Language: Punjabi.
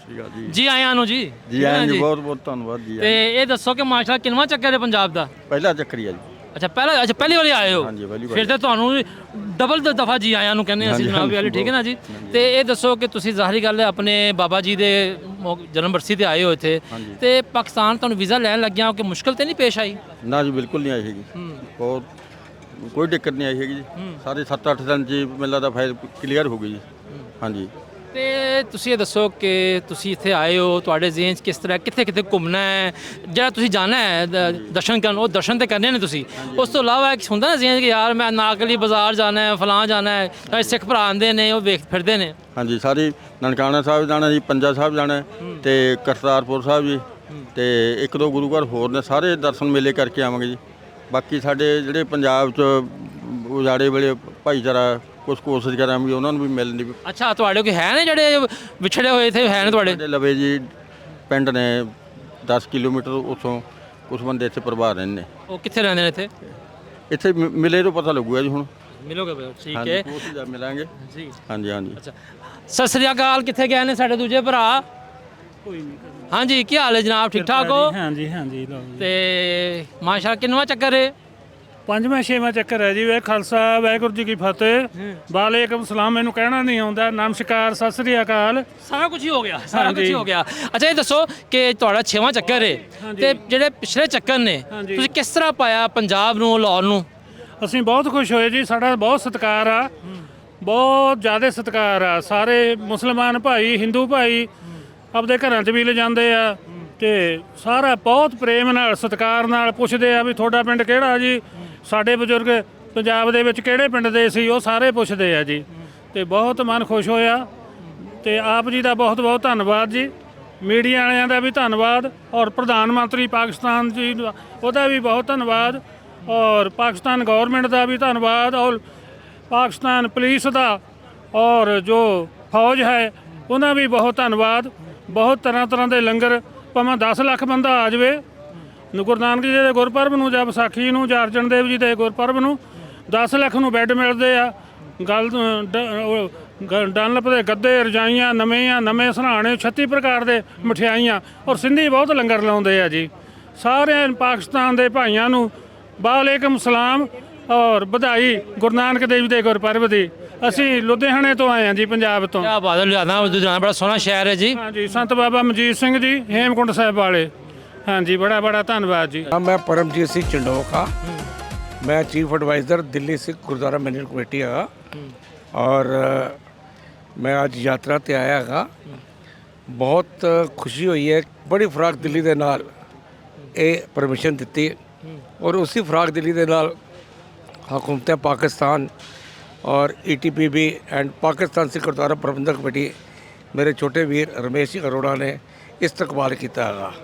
ਸ੍ਰੀ ਅਕਾਲ ਜੀ। ਜੀ ਆਇਆਂ ਨੂੰ ਜੀ ਜੀ ਆਇਆਂ ਜੀ, ਬਹੁਤ ਬਹੁਤ ਧੰਨਵਾਦ ਜੀ। ਤੇ ਇਹ ਦੱਸੋ ਕਿ ਮਾਸ਼ਾਅੱਲਾ ਕਿੰਨਵਾਂ ਚੱਕਰ ਹੈ ਪੰਜਾਬ ਦਾ? ਪਹਿਲਾ ਚੱਕਰੀ ਆ ਜੀ। ਅੱਛਾ ਪਹਿਲੀ ਵਾਰੀ ਆਏ ਹੋ? ਹਾਂਜੀ, ਪਹਿਲੀ ਵਾਰੀ। ਫਿਰ ਤਾਂ ਤੁਹਾਨੂੰ ਡਬਲ ਦਫਾ ਜੀ ਆਇਆਂ ਨੂੰ ਕਹਿੰਦੇ ਅਸੀਂ ਹਾਂਜੀ, ਜਨਾਬ ਵਾਲੀ, ਠੀਕ ਹੈ ਨਾ ਜੀ। ਤੇ ਇਹ ਦੱਸੋ ਕਿ ਤੁਸੀਂ ਜ਼ਾਹਰੀ ਗੱਲ ਹੈ ਆਪਣੇ ਬਾਬਾ ਜੀ ਦੇ ਜਨਮ ਬਰਸੀ ਤੇ ਆਏ ਹੋ ਇੱਥੇ, ਹਾਂਜੀ। ਤੇ ਪਾਕਿਸਤਾਨ ਤੁਹਾਨੂੰ ਵੀਜ਼ਾ ਲੈਣ ਲੱਗਿਆ ਕਿ ਮੁਸ਼ਕਲ ਤੇ ਨਹੀਂ ਪੇਸ਼ ਆਈ? ਨਾ ਜੀ, ਬਿਲਕੁਲ ਨਹੀਂ ਆਈ ਹੈਗੀ। ਬਹੁਤ ਕੋਈ ਦਿੱਕਤ ਨਹੀਂ ਆਈ ਹੈਗੀ ਜੀ। ਸਾਰੇ 7-8 ਦਿਨ ਜੀ ਮੈਨੂੰ ਲੱਗਦਾ ਫਾਈਲ ਕਲੀਅਰ ਹੋ ਗਈ ਜੀ। ਹਾਂਜੀ। ਤੇ ਤੁਸੀਂ ਇਹ ਦੱਸੋ ਕਿ ਤੁਸੀਂ ਇੱਥੇ ਆਏ ਹੋ, ਤੁਹਾਡੇ ਜ਼ਿਹਨ 'ਚ ਕਿਸ ਤਰ੍ਹਾਂ ਕਿੱਥੇ ਕਿੱਥੇ ਘੁੰਮਣਾ ਹੈ, ਜਿਹੜਾ ਤੁਸੀਂ ਜਾਣਾ ਹੈ ਦਰਸ਼ਨ ਕਰਨ, ਉਹ ਦਰਸ਼ਨ ਤੇ ਕਰਨੇ ਨੇ ਤੁਸੀਂ। ਉਸ ਤੋਂ ਇਲਾਵਾ ਇੱਕ ਹੁੰਦਾ ਨਾ ਜ਼ਿਹਨ 'ਚ ਕਿ ਯਾਰ ਮੈਂ ਨਾਗਲੀ ਬਾਜ਼ਾਰ ਜਾਣਾ ਹੈ, ਫਲਾਂ ਜਾਣਾ ਹੈ, ਸਾਡੇ ਸਿੱਖ ਭਰਾ ਆਉਂਦੇ ਨੇ ਉਹ ਵੇਖ ਫਿਰਦੇ ਨੇ। ਹਾਂਜੀ, ਸਾਰੀ ਨਨਕਾਣਾ ਸਾਹਿਬ ਜਾਣਾ ਜੀ, ਪੰਜਾ ਸਾਹਿਬ ਜਾਣਾ ਤੇ ਕਰਤਾਰਪੁਰ ਸਾਹਿਬ ਜੀ, ਤੇ ਇੱਕ ਦੋ ਗੁਰੂ ਘਰ ਹੋਰ ਨੇ, ਸਾਰੇ ਦਰਸ਼ਨ ਮੇਲੇ ਕਰਕੇ ਆਵਾਂਗੇ ਜੀ। ਬਾਕੀ ਸਾਡੇ ਜਿਹੜੇ ਪੰਜਾਬ 'ਚ ਉਜਾੜੇ ਵੇਲੇ ਭਾਈਚਾਰਾ ਕੁਛ ਕੋਸ਼ਿਸ਼ ਕਰਾਂਗੇ ਉਹਨਾਂ ਨੂੰ ਵੀ ਮਿਲਣ ਦੀ। ਅੱਛਾ, ਤੁਹਾਡੇ ਕੋਲ ਹੈ ਨੇ ਜਿਹੜੇ ਵਿਛੜੇ ਹੋਏ ਇੱਥੇ ਹੈ ਨੇ ਤੁਹਾਡੇ? ਸਾਡੇ ਲਵੇ ਜੀ ਪਿੰਡ ਨੇ 10 ਕਿਲੋਮੀਟਰ ਉੱਥੋਂ ਕੁਛ ਬੰਦੇ ਇੱਥੇ ਪਰਿਵਾਰ ਰਹਿੰਦੇ ਨੇ। ਉਹ ਕਿੱਥੇ ਰਹਿੰਦੇ ਨੇ ਇੱਥੇ? ਇੱਥੇ ਮਿਲੇ ਤੋਂ ਪਤਾ ਲੱਗੂਗਾ ਜੀ ਹੁਣ। ਮਿਲੋਗੇ ਬਈ, ਠੀਕ ਹਾਂਜੀ, ਹੈ ਉੱਥੇ ਜਾ ਮਿਲਾਂਗੇ ਜੀ। ਹਾਂਜੀ ਹਾਂਜੀ। ਅੱਛਾ, ਸਤਿ ਸ੍ਰੀ ਅਕਾਲ। ਕਿੱਥੇ ਗਏ ਨੇ ਸਾਡੇ ਦੂਜੇ ਭਰਾ? ਕੋਈ ਨਹੀਂ। ਹਾਂਜੀ, ਕੀ ਹਾਲ ਹੈ ਜਨਾਬ? ਠੀਕ ਠਾਕ ਹੋ? ਹਾਂਜੀ ਹਾਂਜੀ। ਲਓ ਜੀ, ਤੇ ਮਾਸ਼ਾਅੱਲਾ ਕਿੰਨਵਾਂ ਚੱਕਰ ਹੈ? ਪੰਜਵਾਂ ਛੇਵਾਂ ਚੱਕਰ ਹੈ ਜੀ। ਵੇ ਖਾਲਸਾ ਵਾਹਿਗੁਰੂ ਜੀ ਕੀ ਫਤਿਹ, ਵਾਲੇਕੁਮ ਸਲਾਮ। ਮੈਨੂੰ ਕਹਿਣਾ ਨਹੀਂ ਆਉਂਦਾ। ਨਮਸਕਾਰ, ਸਤਿ ਸ੍ਰੀ ਅਕਾਲ। ਸਾਰਾ ਕੁਝ ਹੀ ਹੋ ਗਿਆ, ਸਾਰਾ ਕੁਝ ਹੀ ਹੋ ਗਿਆ। ਅੱਛਾ, ਇਹ ਦੱਸੋ ਕਿ ਤੁਹਾਡਾ 6ਵਾਂ ਚੱਕਰ ਹੈ ਤੇ ਜਿਹੜੇ ਪਿਛਲੇ ਚੱਕਰ ਨੇ ਤੁਸੀਂ ਕਿਸ ਤਰ੍ਹਾਂ ਪਾਇਆ ਪੰਜਾਬ ਨੂੰ, ਲਾਹੌਰ ਨੂੰ? ਅਸੀਂ ਬਹੁਤ ਖੁਸ਼ ਹੋਏ ਜੀ। ਸਾਡਾ ਬਹੁਤ ਸਤਿਕਾਰ ਆ, ਬਹੁਤ ਜ਼ਿਆਦਾ ਸਤਿਕਾਰ ਆ। ਸਾਰੇ ਮੁਸਲਮਾਨ ਭਾਈ, ਹਿੰਦੂ ਭਾਈ ਆਪਦੇ ਘਰਾਂ 'ਚ ਵੀ ਲੈ ਜਾਂਦੇ ਆ, ਤੇ ਸਾਰਾ ਬਹੁਤ ਪ੍ਰੇਮ ਨਾਲ, ਸਤਿਕਾਰ ਨਾਲ ਪੁੱਛਦੇ ਆ ਵੀ ਤੁਹਾਡਾ ਪਿੰਡ ਕਿਹੜਾ ਜੀ, ਸਾਡੇ ਬਜ਼ੁਰਗ ਪੰਜਾਬ ਦੇ ਵਿੱਚ ਕਿਹੜੇ ਪਿੰਡ ਦੇ ਸੀ, ਉਹ ਸਾਰੇ ਪੁੱਛਦੇ ਆ ਜੀ। ਤੇ ਬਹੁਤ ਮਨ ਖੁਸ਼ ਹੋਇਆ। ਤੇ ਆਪ ਜੀ ਦਾ ਬਹੁਤ ਬਹੁਤ ਧੰਨਵਾਦ ਜੀ। ਮੀਡੀਆ ਵਾਲਿਆਂ ਦਾ ਵੀ ਧੰਨਵਾਦ, ਔਰ ਪ੍ਰਧਾਨ ਮੰਤਰੀ ਪਾਕਿਸਤਾਨ ਜੀ ਉਹਦਾ ਵੀ ਬਹੁਤ ਧੰਨਵਾਦ, ਔਰ ਪਾਕਿਸਤਾਨ ਗਵਰਨਮੈਂਟ ਦਾ ਵੀ ਧੰਨਵਾਦ, ਔਰ ਪਾਕਿਸਤਾਨ ਪੁਲਿਸ ਦਾ, ਔਰ ਜੋ ਫੌਜ ਹੈ ਉਹਨਾਂ ਵੀ ਬਹੁਤ ਧੰਨਵਾਦ। ਬਹੁਤ ਤਰ੍ਹਾਂ ਤਰ੍ਹਾਂ ਦੇ ਲੰਗਰ, ਭਾਵੇਂ 10 ਲੱਖ ਬੰਦਾ ਆ ਜਾਵੇ ਗੁਰੂ ਨਾਨਕ ਜੀ ਦੇ ਗੁਰਪੁਰਬ ਨੂੰ, ਜਾਂ ਵਿਸਾਖੀ ਨੂੰ, ਜਾਂ ਅਰਜਨ ਦੇਵ ਜੀ ਦੇ ਗੁਰਪੁਰਬ ਨੂੰ 10 ਲੱਖ ਨੂੰ ਬੈੱਡ ਮਿਲਦੇ ਆ। ਡਨਲਪ ਦੇ ਗੱਦੇ, ਰਜਾਈਆਂ ਨਵੇਂ ਸਰਾਣੇ, 36 ਪ੍ਰਕਾਰ ਦੇ ਮਠਿਆਈਆਂ, ਔਰ ਸਿੰਧੀ ਬਹੁਤ ਲੰਗਰ ਲਾਉਂਦੇ ਆ ਜੀ। ਸਾਰਿਆਂ ਪਾਕਿਸਤਾਨ ਦੇ ਭਾਈਆਂ ਨੂੰ ਵਾਲੇਕੁਮ ਸਲਾਮ ਔਰ ਵਧਾਈ ਗੁਰੂ ਨਾਨਕ ਦੇਵ ਦੇ ਗੁਰਪੁਰਬ ਦੀ। ਅਸੀਂ ਲੁਧਿਆਣੇ ਤੋਂ ਆਏ ਹਾਂ ਜੀ, ਪੰਜਾਬ ਤੋਂ। ਕਿਆ ਬਾਤ ਹੈ, ਲੁਧਿਆਣਾ ਬੜਾ ਸੋਹਣਾ ਸ਼ਹਿਰ ਹੈ ਜੀ। ਹਾਂਜੀ, ਸੰਤ ਬਾਬਾ ਮਨਜੀਤ ਸਿੰਘ ਜੀ, ਹੇਮਕੁੰਟ ਸਾਹਿਬ ਵਾਲੇ। ਹਾਂਜੀ, ਬੜਾ ਬੜਾ ਧੰਨਵਾਦ ਜੀ। मैं परमजीत सिंह चिंडो का, मैं chief adviser Delhi Sikh Gurdwara management committee है, और मैं आज यात्रा ते आया है। बहुत खुशी हुई है, बड़ी फराक दिल्ली दे नाल ये परमिशन दी, और उसी फराक दिल्ली दे नाल हुकूमत पाकिस्तान और ETPB एंड पाकिस्तान सिख गुरुद्वारा प्रबंधक कमेटी मेरे छोटे वीर रमेश सिंह अरोड़ा ने इस्तकबाल किया है।